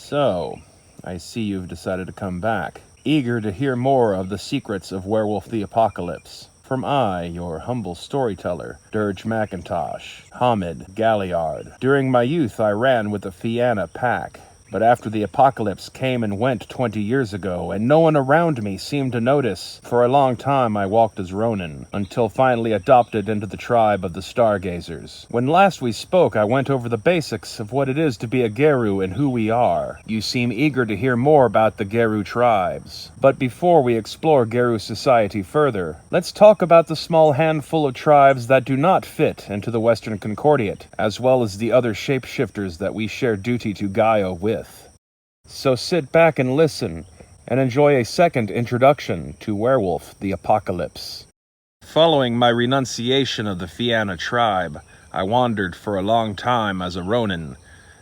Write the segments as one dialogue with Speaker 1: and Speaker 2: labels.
Speaker 1: So, I see you've decided to come back, eager to hear more of the secrets of Werewolf the Apocalypse. From I, your humble storyteller, Dirge McIntosh, Hamid Galliard. During my youth I ran with the Fianna pack, but after the apocalypse came and went 20 years ago, and no one around me seemed to notice, for a long time I walked as Ronin, until finally adopted into the tribe of the Stargazers. When last we spoke, I went over the basics of what it is to be a Geru and who we are. You seem eager to hear more about the Geru tribes. But before we explore Geru society further, let's talk about the small handful of tribes that do not fit into the Western Concordiate, as well as the other shapeshifters that we share duty to Gaia with. So sit back and listen, and enjoy a second introduction to Werewolf the Apocalypse. Following my renunciation of the Fianna tribe, I wandered for a long time as a Ronin,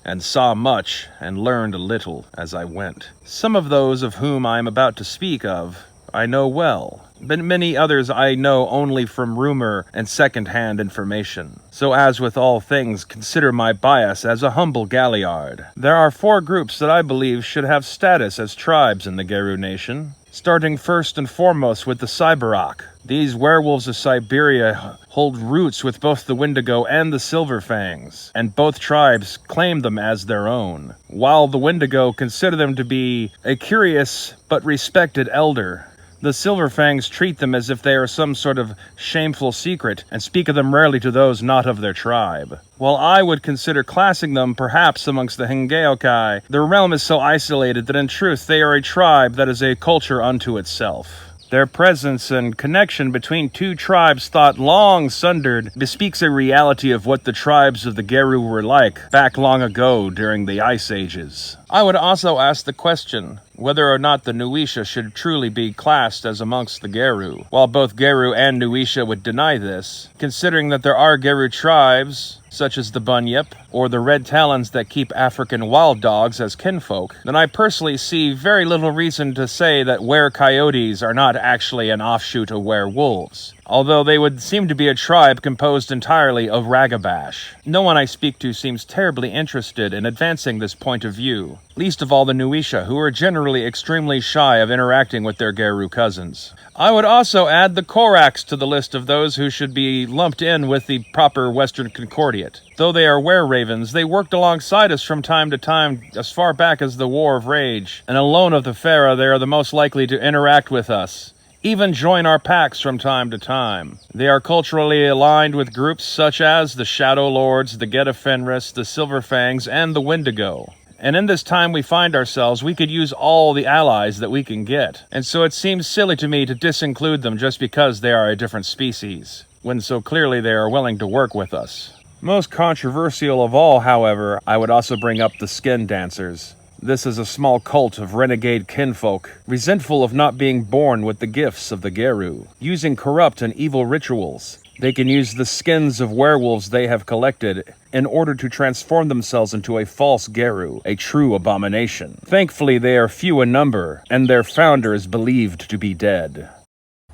Speaker 1: and saw much and learned a little as I went. Some of those of whom I am about to speak of I know well, but many others I know only from rumor and second-hand information. So as with all things, consider my bias as a humble Galliard. There are 4 groups that I believe should have status as tribes in the Geru nation, starting first and foremost with the Cyberok. These werewolves of Siberia hold roots with both the Wendigo and the Silverfangs, and both tribes claim them as their own, while the Wendigo consider them to be a curious but respected elder. The Silverfangs treat them as if they are some sort of shameful secret, and speak of them rarely to those not of their tribe. While I would consider classing them perhaps amongst the Hengeokai, their realm is so isolated that in truth they are a tribe that is a culture unto itself. Their presence and connection between 2 tribes thought long sundered bespeaks a reality of what the tribes of the Geru were like back long ago during the Ice Ages. I would also ask the question whether or not the Nuisha should truly be classed as amongst the Geru, while both Geru and Nuisha would deny this, considering that there are Geru tribes, such as the Bunyip, or the Red Talons that keep African wild dogs as kinfolk, then I personally see very little reason to say that were-coyotes are not actually an offshoot of werewolves, although they would seem to be a tribe composed entirely of Ragabash. No one I speak to seems terribly interested in advancing this point of view, least of all the Nuisha, who are generally extremely shy of interacting with their Geru cousins. I would also add the Koraks to the list of those who should be lumped in with the proper Western Concordiate. Though they are were-ravens, they worked alongside us from time to time as far back as the War of Rage, and alone of the Pharaoh they are the most likely to interact with us, even join our packs from time to time. They are culturally aligned with groups such as the Shadow Lords, the Geta Fenris, the Silverfangs, and the Wendigo. And in this time we find ourselves, we could use all the allies that we can get. And so it seems silly to me to disinclude them just because they are a different species, when so clearly they are willing to work with us. Most controversial of all, however, I would also bring up the Skin Dancers. This is a small cult of renegade kinfolk, resentful of not being born with the gifts of the Geru, using corrupt and evil rituals. They can use the skins of werewolves they have collected in order to transform themselves into a false Geru, a true abomination. Thankfully, they are few in number, and their founder is believed to be dead.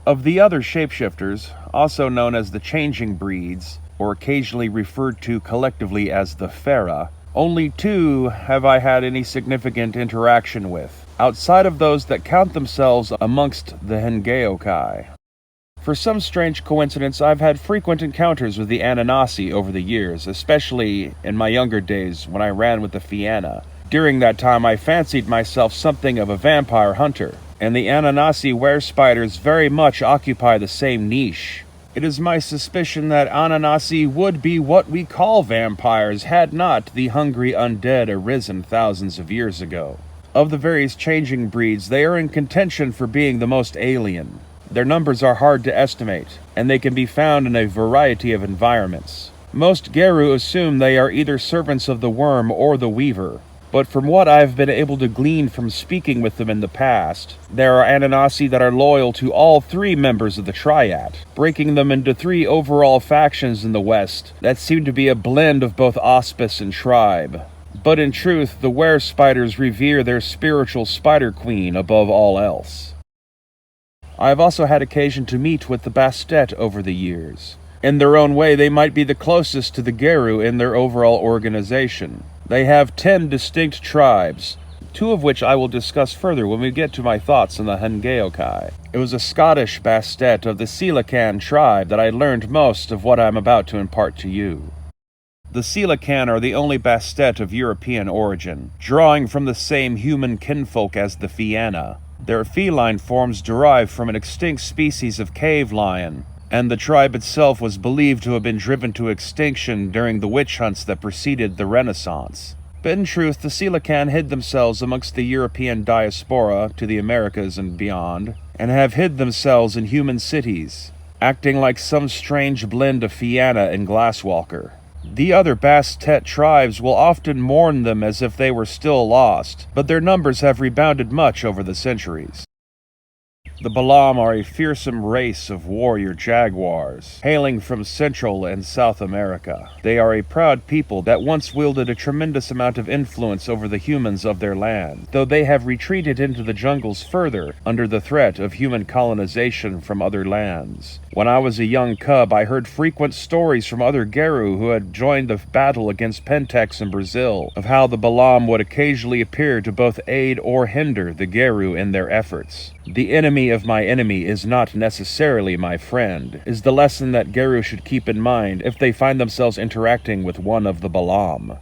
Speaker 1: Of the other shapeshifters, also known as the Changing Breeds, or occasionally referred to collectively as the Pharaoh, only 2 have I had any significant interaction with, outside of those that count themselves amongst the Hengeokai. For some strange coincidence, I've had frequent encounters with the Ananasi over the years, especially in my younger days when I ran with the Fianna. During that time, I fancied myself something of a vampire hunter, and the Ananasi were-spiders very much occupy the same niche. It is my suspicion that Ananasi would be what we call vampires had not the hungry undead arisen thousands of years ago. Of the various changing breeds, they are in contention for being the most alien. Their numbers are hard to estimate, and they can be found in a variety of environments. Most Geru assume they are either servants of the Worm or the Weaver, but from what I've been able to glean from speaking with them in the past, there are Ananasi that are loyal to all 3 members of the Triad, breaking them into 3 overall factions in the West that seem to be a blend of both Auspice and Tribe. But in truth, the were-spiders revere their spiritual Spider Queen above all else. I have also had occasion to meet with the Bastet over the years. In their own way, they might be the closest to the Geru in their overall organization. They have 10 distinct tribes, two of which I will discuss further when we get to my thoughts on the Hengeokai. It was a Scottish Bastet of the Coelacanth tribe that I learned most of what I am about to impart to you. The Coelacanth are the only Bastet of European origin, drawing from the same human kinfolk as the Fianna. Their feline forms derive from an extinct species of cave lion, and the tribe itself was believed to have been driven to extinction during the witch hunts that preceded the Renaissance. But in truth, the Coelacanth hid themselves amongst the European diaspora to the Americas and beyond, and have hid themselves in human cities, acting like some strange blend of Fianna and Glasswalker. The other Bastet tribes will often mourn them as if they were still lost, but their numbers have rebounded much over the centuries. The Balam are a fearsome race of warrior jaguars, hailing from Central and South America. They are a proud people that once wielded a tremendous amount of influence over the humans of their land, though they have retreated into the jungles further under the threat of human colonization from other lands. When I was a young cub, I heard frequent stories from other Geru who had joined the battle against Pentex in Brazil, of how the Balam would occasionally appear to both aid or hinder the Geru in their efforts. The enemy of my enemy is not necessarily my friend, is the lesson that Geru should keep in mind if they find themselves interacting with one of the Balam.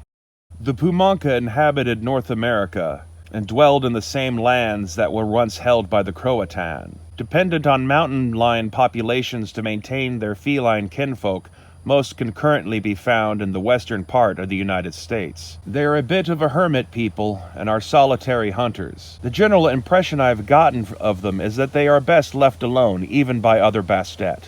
Speaker 1: The Pumanka inhabited North America, and dwelled in the same lands that were once held by the Croatan. Dependent on mountain lion populations to maintain their feline kinfolk, most can currently be found in the western part of the United States. They are a bit of a hermit people and are solitary hunters. The general impression I've gotten of them is that they are best left alone, even by other Bastet.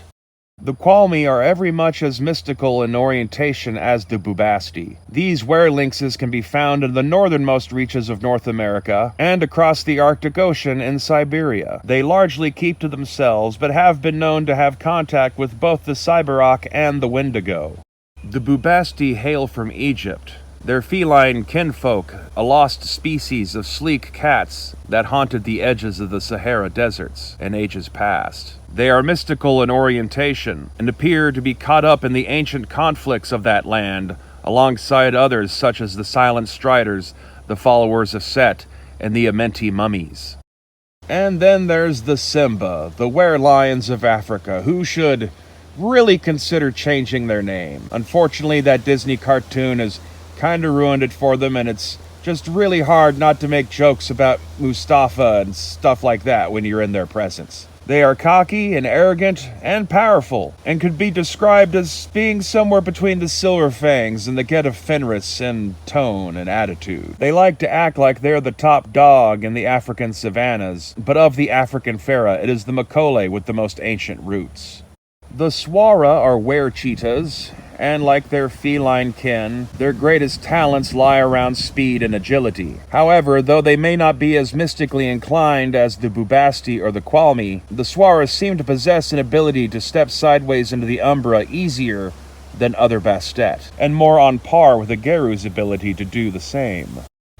Speaker 1: The Qualmy are every much as mystical in orientation as the Bubasti. These werelynxes can be found in the northernmost reaches of North America and across the Arctic Ocean in Siberia. They largely keep to themselves, but have been known to have contact with both the Cyberok and the Wendigo. The Bubasti hail from Egypt. Their feline kinfolk, a lost species of sleek cats that haunted the edges of the Sahara deserts in ages past. They are mystical in orientation and appear to be caught up in the ancient conflicts of that land, alongside others such as the Silent Striders, the followers of Set, and the Amenti mummies. And then there's the Simba, the were-lions of Africa, who should really consider changing their name. Unfortunately, that Disney cartoon has kinda ruined it for them, and it's just really hard not to make jokes about Mustafa and stuff like that when you're in their presence. They are cocky and arrogant and powerful, and could be described as being somewhere between the Silver Fangs and the Get of Fenris in tone and attitude. They like to act like they're the top dog in the African savannas, but of the African Pharaoh, it is the Makole with the most ancient roots. The Swara are were-cheetahs, and like their feline kin, their greatest talents lie around speed and agility. However, though they may not be as mystically inclined as the Bubasti or the Qualmy, the Swara seem to possess an ability to step sideways into the Umbra easier than other Bastet, and more on par with the Geru's ability to do the same.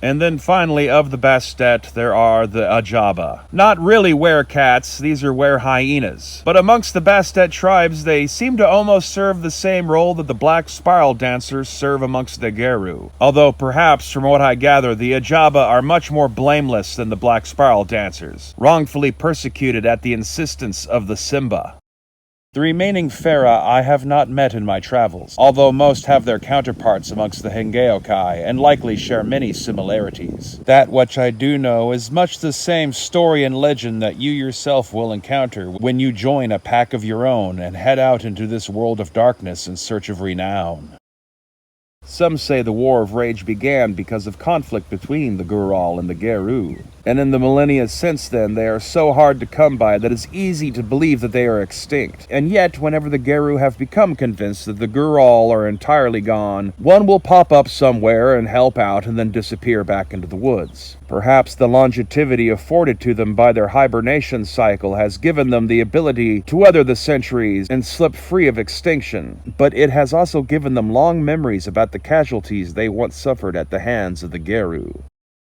Speaker 1: And then finally, of the Bastet, there are the Ajaba. Not really were-cats, these are were-hyenas. But amongst the Bastet tribes, they seem to almost serve the same role that the black spiral dancers serve amongst the Geru. Although perhaps, from what I gather, the Ajaba are much more blameless than the black spiral dancers, wrongfully persecuted at the insistence of the Simba. The remaining Fera I have not met in my travels, although most have their counterparts amongst the Hengeokai and likely share many similarities. That which I do know is much the same story and legend that you yourself will encounter when you join a pack of your own and head out into this world of darkness in search of renown. Some say the War of Rage began because of conflict between the Gural and the Geru, and in the millennia since then they are so hard to come by that it's easy to believe that they are extinct. And yet, whenever the Geru have become convinced that the Gural are entirely gone, one will pop up somewhere and help out and then disappear back into the woods. Perhaps the longevity afforded to them by their hibernation cycle has given them the ability to weather the centuries and slip free of extinction, but it has also given them long memories about the casualties they once suffered at the hands of the Geru.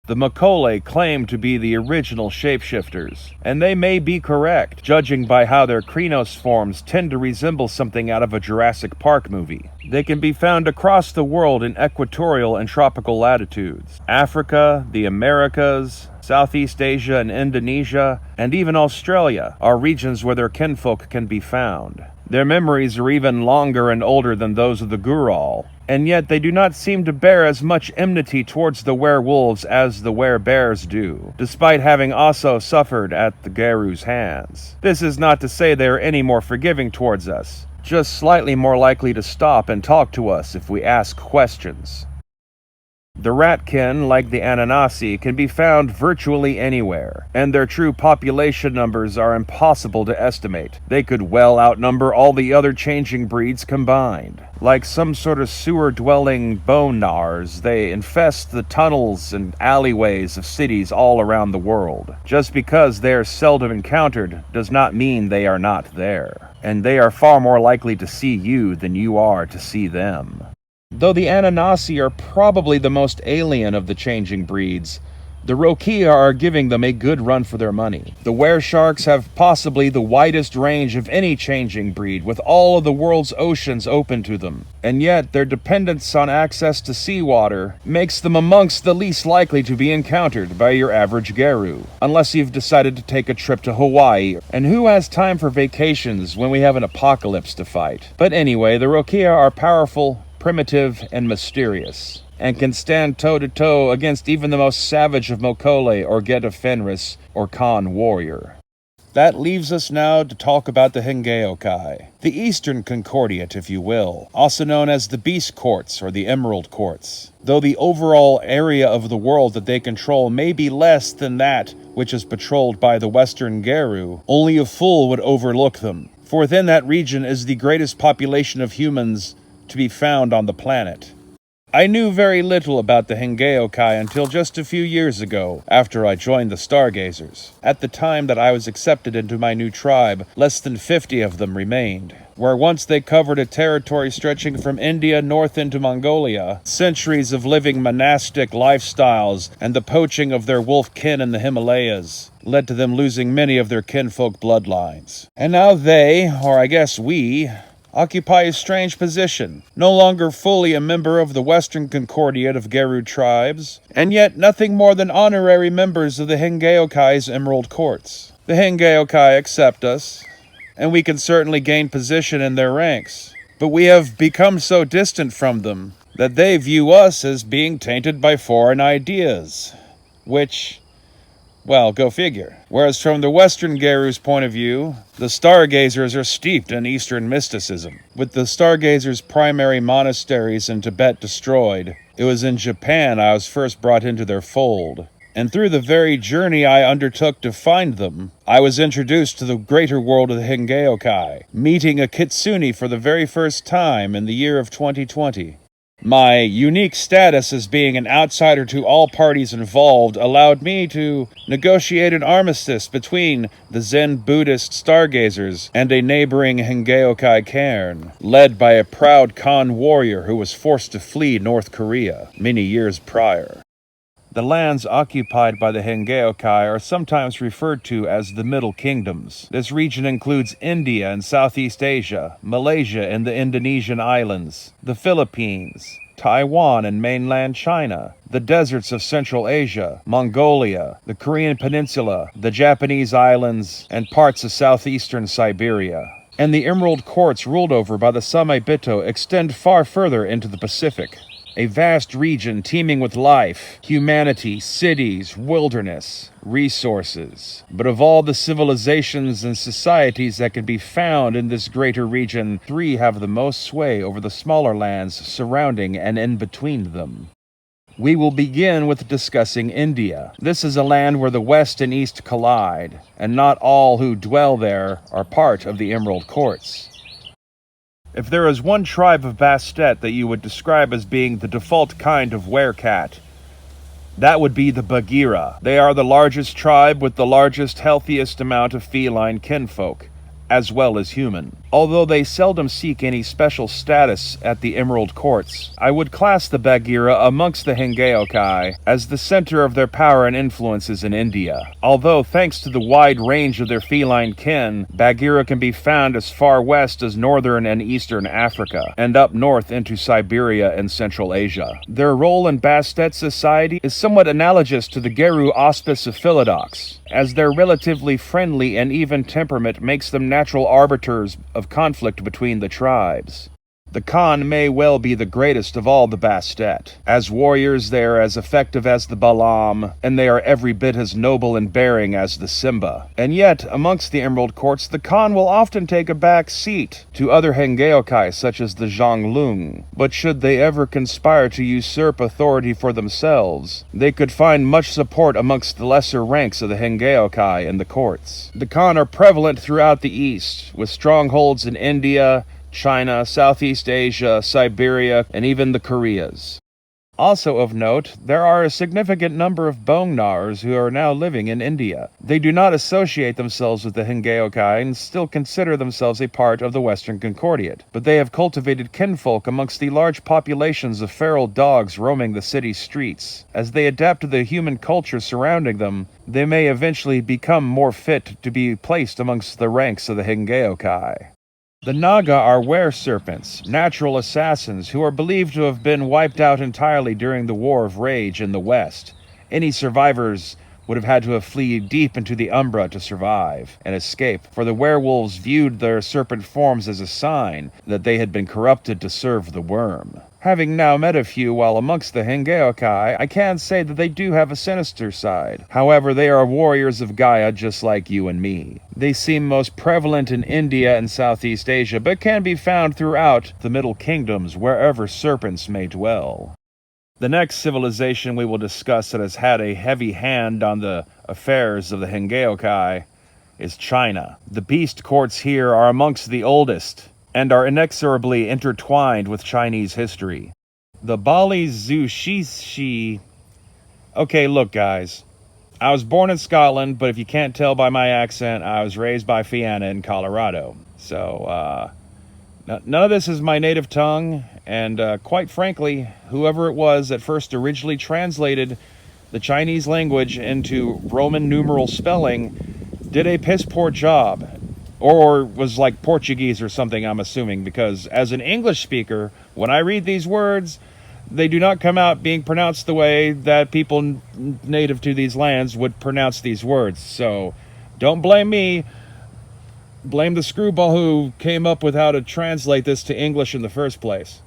Speaker 1: The Makole claim to be the original shapeshifters, and they may be correct, judging by how their Krenos forms tend to resemble something out of a Jurassic Park movie. They can be found across the world in equatorial and tropical latitudes. Africa, the Americas, Southeast Asia and Indonesia, and even Australia are regions where their kinfolk can be found. Their memories are even longer and older than those of the Gural, and yet they do not seem to bear as much enmity towards the werewolves as the werebears do, despite having also suffered at the Geru's hands. This is not to say they are any more forgiving towards us, just slightly more likely to stop and talk to us if we ask questions. The ratkin, like the Ananasi, can be found virtually anywhere, and their true population numbers are impossible to estimate. They could well outnumber all the other changing breeds combined. Like some sort of sewer-dwelling bone gnars, they infest the tunnels and alleyways of cities all around the world. Just because they are seldom encountered does not mean they are not there, and they are far more likely to see you than you are to see them. Though the Ananasi are probably the most alien of the changing breeds, the Rokia are giving them a good run for their money. The weresharks have possibly the widest range of any changing breed, with all of the world's oceans open to them. And yet, their dependence on access to seawater makes them amongst the least likely to be encountered by your average Geru, unless you've decided to take a trip to Hawaii. And who has time for vacations when we have an apocalypse to fight? But anyway, the Rokia are powerful, primitive, and mysterious, and can stand toe-to-toe against even the most savage of Mokole or Get of Fenris or Khan warrior. That leaves us now to talk about the Hengeokai, the Eastern Concordiate, if you will, also known as the Beast Courts or the Emerald Courts. Though the overall area of the world that they control may be less than that which is patrolled by the Western Geru, only a fool would overlook them, for within that region is the greatest population of humans to be found on the planet. I knew very little about the Hengeokai until just a few years ago, after I joined the Stargazers. At the time that I was accepted into my new tribe, less than 50 of them remained. Where once they covered a territory stretching from India north into Mongolia, centuries of living monastic lifestyles and the poaching of their wolf kin in the Himalayas led to them losing many of their kinfolk bloodlines. And now they, or I guess we, occupy a strange position, no longer fully a member of the Western Concordiate of Geru tribes, and yet nothing more than honorary members of the Hengeokai's Emerald Courts. The Hengeokai accept us, and we can certainly gain position in their ranks, but we have become so distant from them that they view us as being tainted by foreign ideas, which, well, go figure. Whereas from the Western Geru's point of view, the Stargazers are steeped in Eastern mysticism. With the Stargazers' primary monasteries in Tibet destroyed, it was in Japan I was first brought into their fold. And through the very journey I undertook to find them, I was introduced to the greater world of the Hengeokai, meeting a Kitsune for the very first time in the year of 2020. My unique status as being an outsider to all parties involved allowed me to negotiate an armistice between the Zen Buddhist Stargazers and a neighboring Hengeokai cairn, led by a proud Khan warrior who was forced to flee North Korea many years prior. The lands occupied by the Hengeokai are sometimes referred to as the Middle Kingdoms. This region includes India and Southeast Asia, Malaysia and the Indonesian islands, the Philippines, Taiwan and mainland China, the deserts of Central Asia, Mongolia, the Korean Peninsula, the Japanese islands, and parts of southeastern Siberia. And the Emerald Courts ruled over by the Samebito extend far further into the Pacific. A vast region teeming with life, humanity, cities, wilderness, resources. But of all the civilizations and societies that can be found in this greater region, 3 have the most sway over the smaller lands surrounding and in between them. We will begin with discussing India. This is a land where the West and East collide, and not all who dwell there are part of the Emerald Courts. If there is one tribe of Bastet that you would describe as being the default kind of werecat, that would be the Bagheera. They are the largest tribe with the largest, healthiest amount of feline kinfolk, as well as human. Although they seldom seek any special status at the Emerald Courts, I would class the Bagheera amongst the Hengeokai as the center of their power and influences in India. Although, thanks to the wide range of their feline kin, Bagheera can be found as far west as northern and eastern Africa, and up north into Siberia and Central Asia. Their role in Bastet society is somewhat analogous to the Geru auspice of Philodox, as their relatively friendly and even temperament makes them natural arbiters of conflict between the tribes. The Khan may well be the greatest of all the Bastet. As warriors, they are as effective as the Balaam, and they are every bit as noble in bearing as the Simba. And yet, amongst the Emerald Courts, the Khan will often take a back seat to other Hengeokai such as the Zhonglung. But should they ever conspire to usurp authority for themselves, they could find much support amongst the lesser ranks of the Hengeokai in the courts. The Khan are prevalent throughout the East, with strongholds in India, China, Southeast Asia, Siberia, and even the Koreas. Also of note, there are a significant number of Bongnars who are now living in India. They do not associate themselves with the Hengeokai and still consider themselves a part of the Western Concordiate, but they have cultivated kinfolk amongst the large populations of feral dogs roaming the city streets. As they adapt to the human culture surrounding them, they may eventually become more fit to be placed amongst the ranks of the Hengeokai. The Naga are were-serpents, natural assassins who are believed to have been wiped out entirely during the War of Rage in the West. Any survivors would have had to have fled deep into the Umbra to survive and escape, for the werewolves viewed their serpent forms as a sign that they had been corrupted to serve the worm. Having now met a few while amongst the Hengeokai, I can say that they do have a sinister side. However, they are warriors of Gaia just like you and me. They seem most prevalent in India and Southeast Asia, but can be found throughout the Middle Kingdoms, wherever serpents may dwell. The next civilization we will discuss that has had a heavy hand on the affairs of the Hengeokai is China. The beast courts here are amongst the oldest, and are inexorably intertwined with Chinese history. The Bali Zushishi... Okay, look guys, I was born in Scotland, but if you can't tell by my accent, I was raised by Fianna in Colorado. So, none of this is my native tongue, and quite frankly, whoever it was that first originally translated the Chinese language into Roman numeral spelling did a piss-poor job. Or was like Portuguese or something, I'm assuming, because as an English speaker, when I read these words, they do not come out being pronounced the way that people native to these lands would pronounce these words. So, don't blame me. Blame the screwball who came up with how to translate this to English in the first place.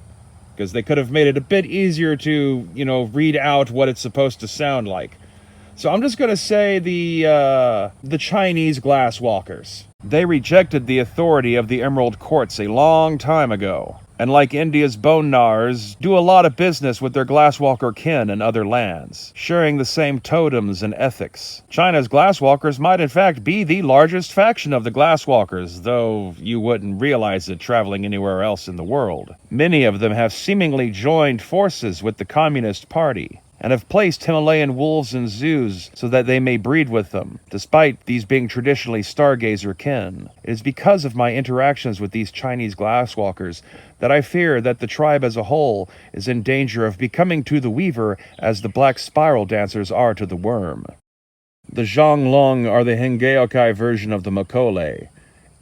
Speaker 1: Because they could have made it a bit easier to, read out what it's supposed to sound like. So I'm just going to say the Chinese glasswalkers. They rejected the authority of the Emerald Courts a long time ago, and like India's Bongnars, do a lot of business with their glasswalker kin in other lands, sharing the same totems and ethics. China's glasswalkers might in fact be the largest faction of the glasswalkers, though you wouldn't realize it traveling anywhere else in the world. Many of them have seemingly joined forces with the Communist Party, and have placed Himalayan wolves in zoos so that they may breed with them, despite these being traditionally stargazer kin. It is because of my interactions with these Chinese glasswalkers that I fear that the tribe as a whole is in danger of becoming to the weaver as the black spiral dancers are to the worm. The Zhonglong are the Hengeokai version of the Makole,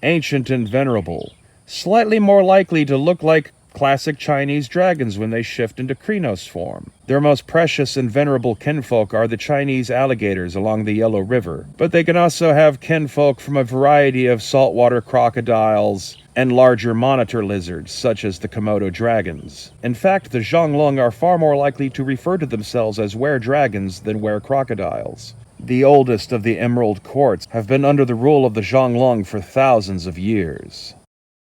Speaker 1: ancient and venerable, slightly more likely to look like classic Chinese dragons when they shift into Krenos form. Their most precious and venerable kinfolk are the Chinese alligators along the Yellow River, but they can also have kinfolk from a variety of saltwater crocodiles and larger monitor lizards, such as the Komodo dragons. In fact, the Zhonglong are far more likely to refer to themselves as were-dragons than were-crocodiles. The oldest of the Emerald Courts have been under the rule of the Zhonglong for thousands of years.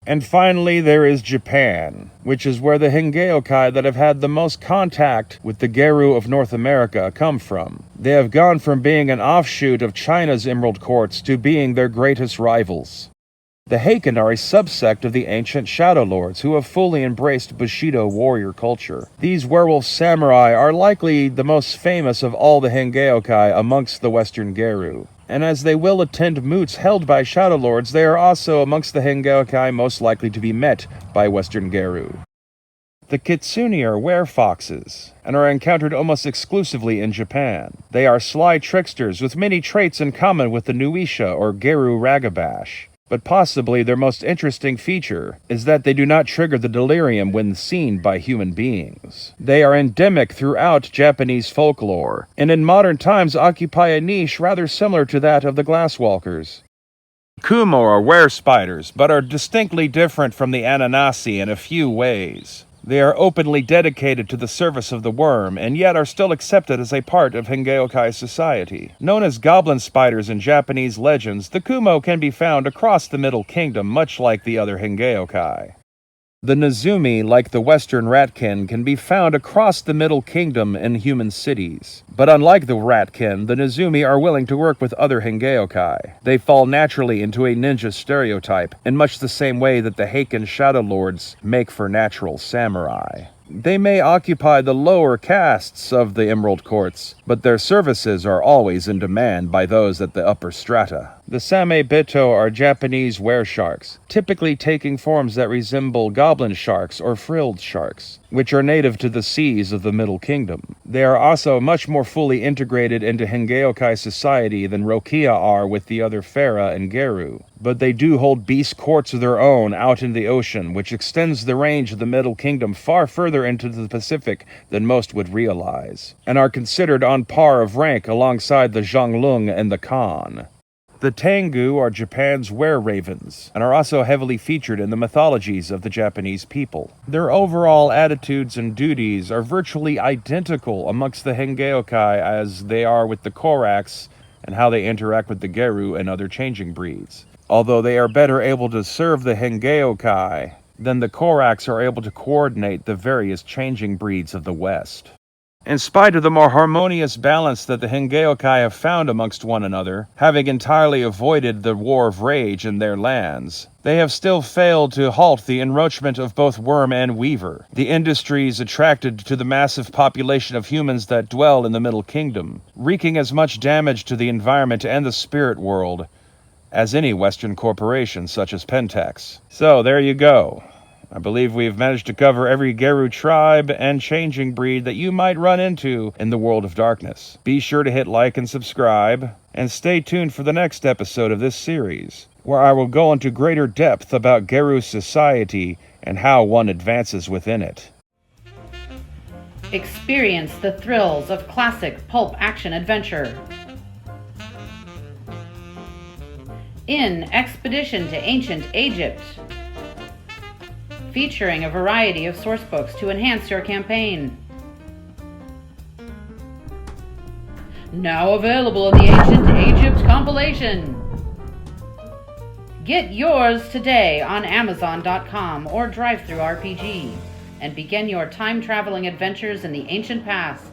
Speaker 1: And finally, there is Japan, which is where the Hengeokai that have had the most contact with the Geru of North America come from. They have gone from being an offshoot of China's Emerald Courts to being their greatest rivals. The Heiken are a subsect of the ancient Shadow Lords who have fully embraced Bushido warrior culture. These werewolf samurai are likely the most famous of all the Hengeokai amongst the Western Geru. And as they will attend moots held by Shadow Lords, they are also amongst the Hengeokai most likely to be met by Western Geru. The Kitsune are werefoxes, and are encountered almost exclusively in Japan. They are sly tricksters with many traits in common with the Nuisha or Geru Ragabash. But possibly their most interesting feature is that they do not trigger the delirium when seen by human beings. They are endemic throughout Japanese folklore, and in modern times occupy a niche rather similar to that of the Glasswalkers. Kumo are were-spiders, but are distinctly different from the Ananasi in a few ways. They are openly dedicated to the service of the worm, and yet are still accepted as a part of Hengeokai society. Known as goblin spiders in Japanese legends, the Kumo can be found across the Middle Kingdom, much like the other Hengeokai. The Nezumi, like the Western Ratkin, can be found across the Middle Kingdom in human cities. But unlike the Ratkin, the Nezumi are willing to work with other Hengeokai. They fall naturally into a ninja stereotype, in much the same way that the Heiken Shadow Lords make for natural samurai. They may occupy the lower castes of the Emerald Courts, but their services are always in demand by those at the upper strata. The Samebeto are Japanese were-sharks, typically taking forms that resemble goblin sharks or frilled sharks, which are native to the seas of the Middle Kingdom. They are also much more fully integrated into Hengeokai society than Rokia are with the other Fera and Geru, but they do hold beast courts of their own out in the ocean, which extends the range of the Middle Kingdom far further into the Pacific than most would realize, and are considered on par of rank alongside the Zhonglung and the Khan. The Tengu are Japan's were-ravens, and are also heavily featured in the mythologies of the Japanese people. Their overall attitudes and duties are virtually identical amongst the Hengeokai as they are with the Koraks, and how they interact with the Geru and other changing breeds. Although they are better able to serve the Hengeokai than the Koraks are able to coordinate the various changing breeds of the West. In spite of the more harmonious balance that the Hengeokai have found amongst one another, having entirely avoided the war of rage in their lands, they have still failed to halt the encroachment of both worm and weaver, the industries attracted to the massive population of humans that dwell in the Middle Kingdom, wreaking as much damage to the environment and the spirit world as any Western corporation such as Pentax. So there you go. I believe we've managed to cover every Geru tribe and changing breed that you might run into in the world of darkness. Be sure to hit like and subscribe, and stay tuned for the next episode of this series, where I will go into greater depth about Geru society and how one advances within it.
Speaker 2: Experience the thrills of classic pulp action adventure in Expedition to Ancient Egypt, featuring a variety of sourcebooks to enhance your campaign. Now available in the Ancient Egypt compilation. Get yours today on Amazon.com or DriveThruRPG and begin your time-traveling adventures in the ancient past.